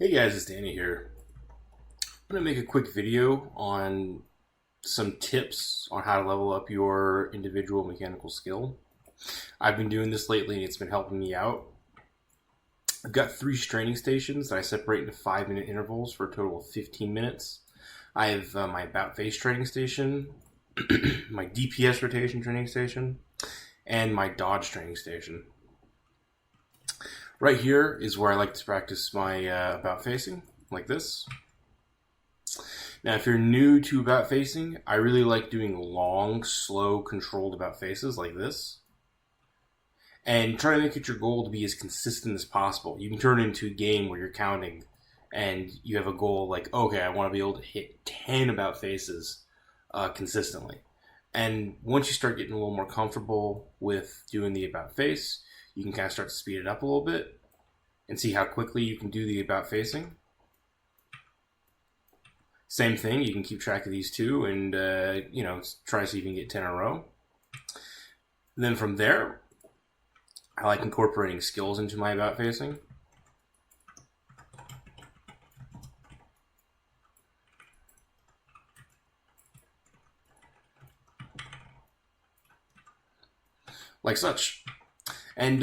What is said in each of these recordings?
Hey guys, it's Danny here. I'm going to make a quick video on some tips on how to level up your individual mechanical skill. I've been doing this lately and it's been helping me out. I've got 3 training stations that I separate into 5-minute intervals for a total of 15 minutes. I have my about face training station, my DPS rotation training station, and my dodge training station. Right here is where I like to practice my about facing, like this. Now, if you're new to about facing, I really like doing long, slow, controlled about faces like this. And try to make it your goal to be as consistent as possible. You can turn it into a game where you're counting and you have a goal like, okay, I want to be able to hit 10 about faces consistently. And once you start getting a little more comfortable with doing the about face, you can kind of start to speed it up a little bit and see how quickly you can do the about facing. Same thing, you can keep track of these two and try to see if you can get 10 in a row. Then from there, I like incorporating skills into my about facing. Like such. And,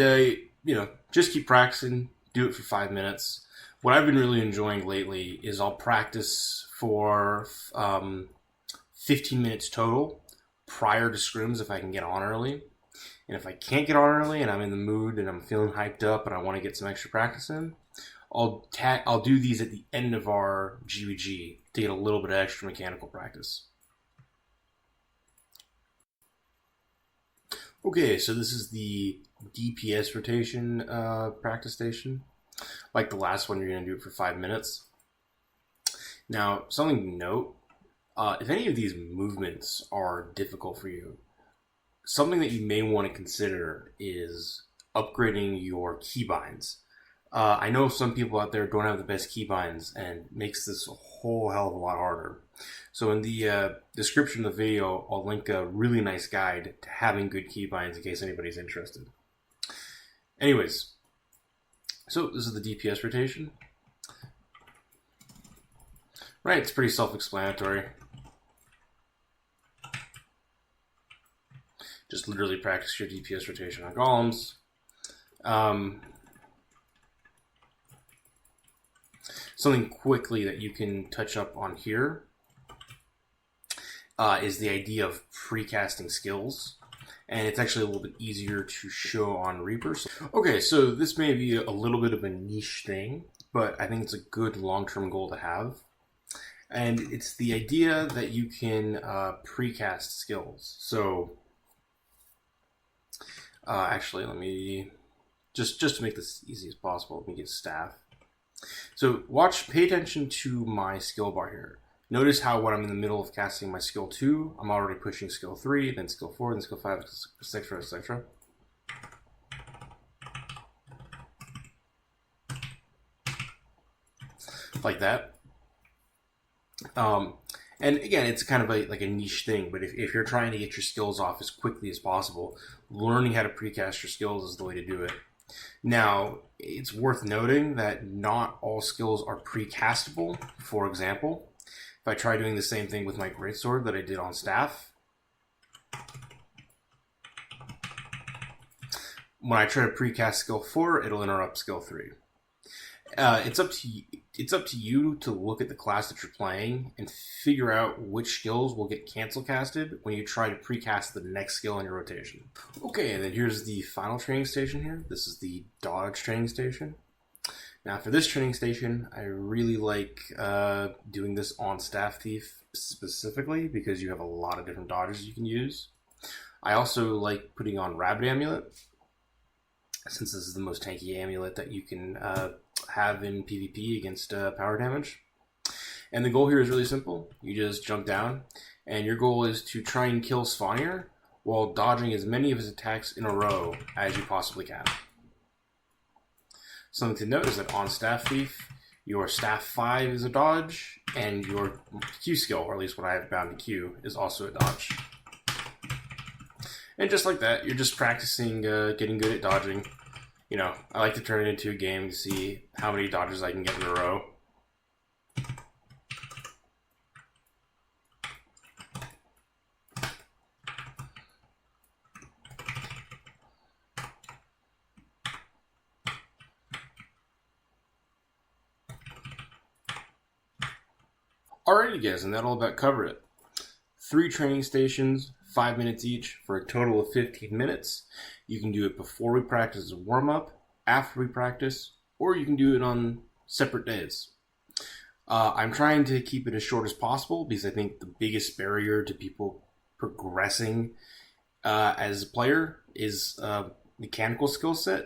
just keep practicing. Do it for 5 minutes. What I've been really enjoying lately is I'll practice for 15 minutes total prior to scrims if I can get on early. And if I can't get on early and I'm in the mood and I'm feeling hyped up and I want to get some extra practice in, I'll do these at the end of our GVG to get a little bit of extra mechanical practice. Okay, so this is the DPS rotation practice station. Like the last one, you're going to do it for 5 minutes. Now, something to note, if any of these movements are difficult for you, something that you may want to consider is upgrading your keybinds. I know some people out there don't have the best keybinds and it makes this a whole hell of a lot harder. So in the description of the video, I'll link a really nice guide to having good keybinds in case anybody's interested. Anyways, so this is the DPS rotation. Right, it's pretty self-explanatory. Just literally practice your DPS rotation on columns. Something quickly that you can touch up on here is the idea of precasting skills. And it's actually a little bit easier to show on Reaper. Okay, so this may be a little bit of a niche thing, but I think it's a good long-term goal to have. And it's the idea that you can precast skills. So actually, let me just to make this as easy as possible, let me get staff. So pay attention to my skill bar here. Notice how when I'm in the middle of casting my skill 2, I'm already pushing skill 3, then skill 4, then skill 5, etc., etc. Like that. And again, it's kind of like a niche thing, but if you're trying to get your skills off as quickly as possible, learning how to precast your skills is the way to do it. Now, it's worth noting that not all skills are precastable. For example, if I try doing the same thing with my greatsword that I did on staff, when I try to precast skill 4, it'll interrupt skill 3. It's up to you to look at the class that you're playing and figure out which skills will get cancel casted when you try to precast the next skill in your rotation. Okay, and then here's the final training station here. This is the dodge training station. Now for this training station, I really like doing this on Staff Thief specifically because you have a lot of different dodges you can use. I also like putting on Rabbit Amulet, since this is the most tanky amulet that you can have in PvP against power damage. And the goal here is really simple. You just jump down, and your goal is to try and kill Svanir while dodging as many of his attacks in a row as you possibly can. Something to note is that on Staff Thief, your Staff 5 is a dodge, and your Q skill, or at least what I have bound to Q, is also a dodge. And just like that, you're just practicing getting good at dodging. You know, I like to turn it into a game to see how many dodges I can get in a row. Alrighty, guys, and that'll about cover it. 3 training stations, 5 minutes each, for a total of 15 minutes. You can do it before we practice as a warm-up, after we practice, or you can do it on separate days. I'm trying to keep it as short as possible because I think the biggest barrier to people progressing as a player is mechanical skill set,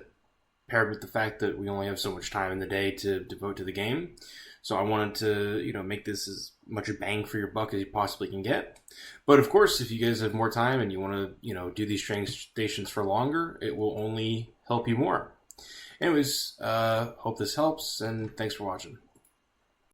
paired with the fact that we only have so much time in the day to devote to the game. So I wanted to, make this as much a bang for your buck as you possibly can get. But of course, if you guys have more time and you want to, do these training stations for longer, it will only help you more. Anyways, hope this helps, and thanks for watching.